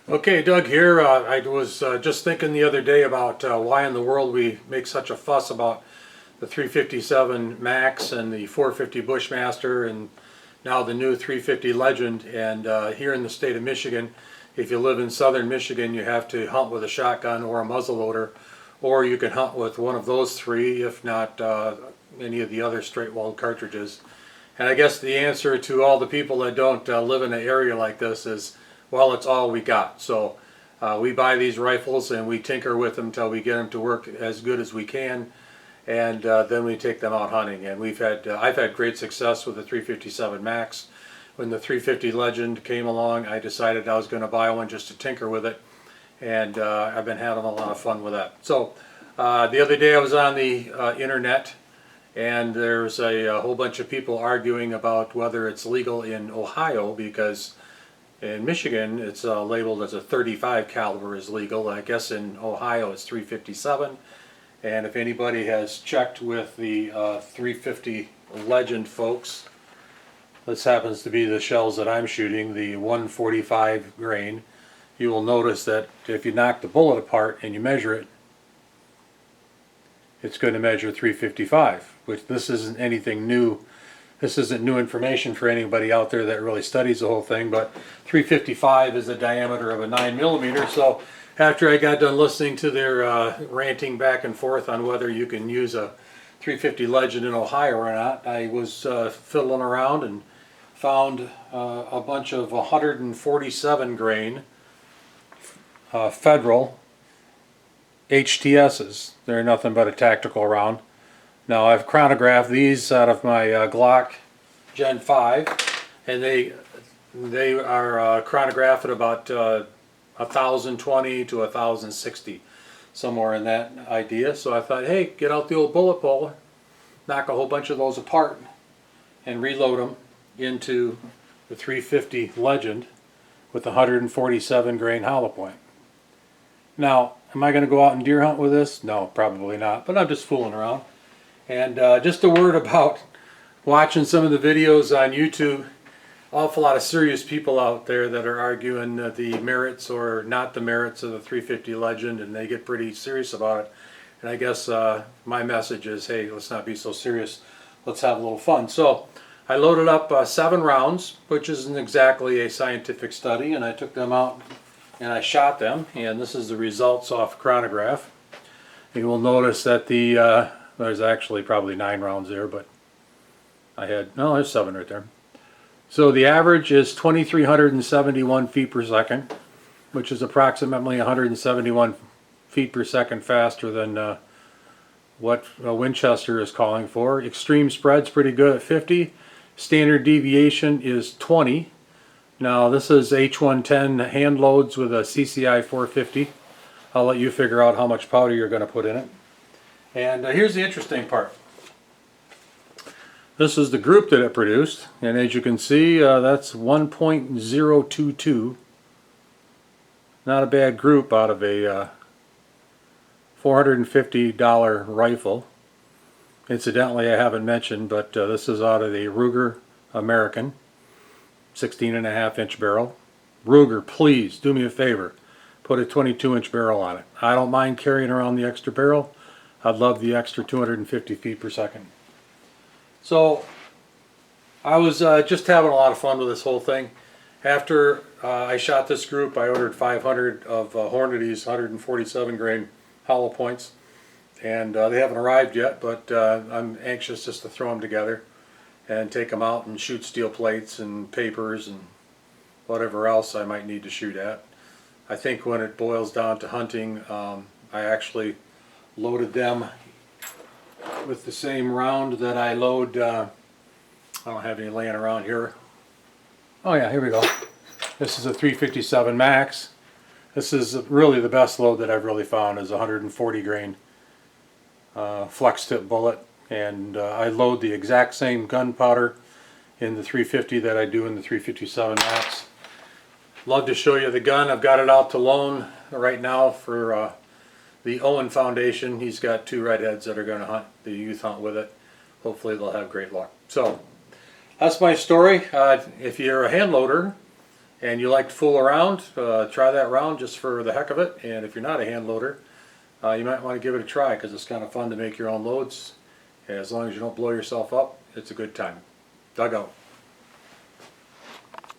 Okay, Doug here. I was just thinking the other day about why in the world we make such a fuss about the 357 Max and the 450 Bushmaster and now the new 350 Legend. And here in the state of Michigan, if you live in southern Michigan, you have to hunt with a shotgun or a muzzleloader, or you can hunt with one of those three, if not any of the other straight-walled cartridges. And I guess the answer to all the people that don't live in an area like this is, well, it's all we got. So we buy these rifles and we tinker with them until we get them to work as good as we can, and then we take them out hunting. And I've had great success with the 357 Max. When the 350 Legend came along, I decided I was going to buy one just to tinker with it, and I've been having a lot of fun with that. So the other day I was on the internet, and there's a whole bunch of people arguing about whether it's legal in Ohio, because in Michigan it's labeled as a 35 caliber is legal. I guess in Ohio it's 357. And if anybody has checked with the 350 Legend folks, this happens to be the shells that I'm shooting, the 145 grain. You will notice that if you knock the bullet apart and you measure it, it's going to measure 355, which this isn't anything new. This isn't new information for anybody out there that really studies the whole thing, but 355 is the diameter of a 9mm. So after I got done listening to their ranting back and forth on whether you can use a 350 Legend in Ohio or not, I was fiddling around and found a bunch of 147 grain Federal HTSs. They're nothing but a tactical round. Now I've chronographed these out of my Glock Gen 5, and they are chronographed at about 1020 to 1060, somewhere in that idea. So I thought, hey, get out the old bullet puller, knock a whole bunch of those apart, and reload them into the 350 Legend with 147 grain hollow point. Now, am I going to go out and deer hunt with this? No, probably not, but I'm just fooling around. And just a word about watching some of the videos on YouTube. Awful lot of serious people out there that are arguing the merits or not the merits of the 350 Legend, and they get pretty serious about it. And I guess my message is, hey, let's not be so serious. Let's have a little fun. So I loaded up 7 rounds, which isn't exactly a scientific study, and I took them out and I shot them, and this is the results off chronograph. You will notice that there's actually probably 9 rounds there, but there's 7 right there. So the average is 2,371 feet per second, which is approximately 171 feet per second faster than what Winchester is calling for. Extreme spread's pretty good at 50. Standard deviation is 20. Now this is H110 hand loads with a CCI 450. I'll let you figure out how much powder you're going to put in it. And here's the interesting part. This is the group that it produced, and as you can see, that's 1.022. Not a bad group out of a $450 rifle. Incidentally, I haven't mentioned, but this is out of the Ruger American 16.5-inch barrel. Ruger, please do me a favor, put a 22-inch barrel on it. I don't mind carrying around the extra barrel. I'd love the extra 250 feet per second. So I was just having a lot of fun with this whole thing. After I shot this group, I ordered 500 of Hornady's 147 grain hollow points, and they haven't arrived yet, but I'm anxious just to throw them together and take them out and shoot steel plates and papers and whatever else I might need to shoot at. I think when it boils down to hunting, I actually loaded them with the same round that I load. I don't have any laying around here. Oh yeah, here we go. This is a 357 Max. This is really the best load that I've really found, is 140 grain flex tip bullet, and I load the exact same gunpowder in the 350 that I do in the 357 Max. Love to show you the gun. I've got it out to loan right now for the Owen Foundation. He's got 2 redheads that are going to hunt the youth hunt with it. Hopefully they'll have great luck. So that's my story. If you're a hand loader and you like to fool around, try that round just for the heck of it. And if you're not a hand loader, you might want to give it a try because it's kind of fun to make your own loads. As long as you don't blow yourself up, it's a good time. Dugout.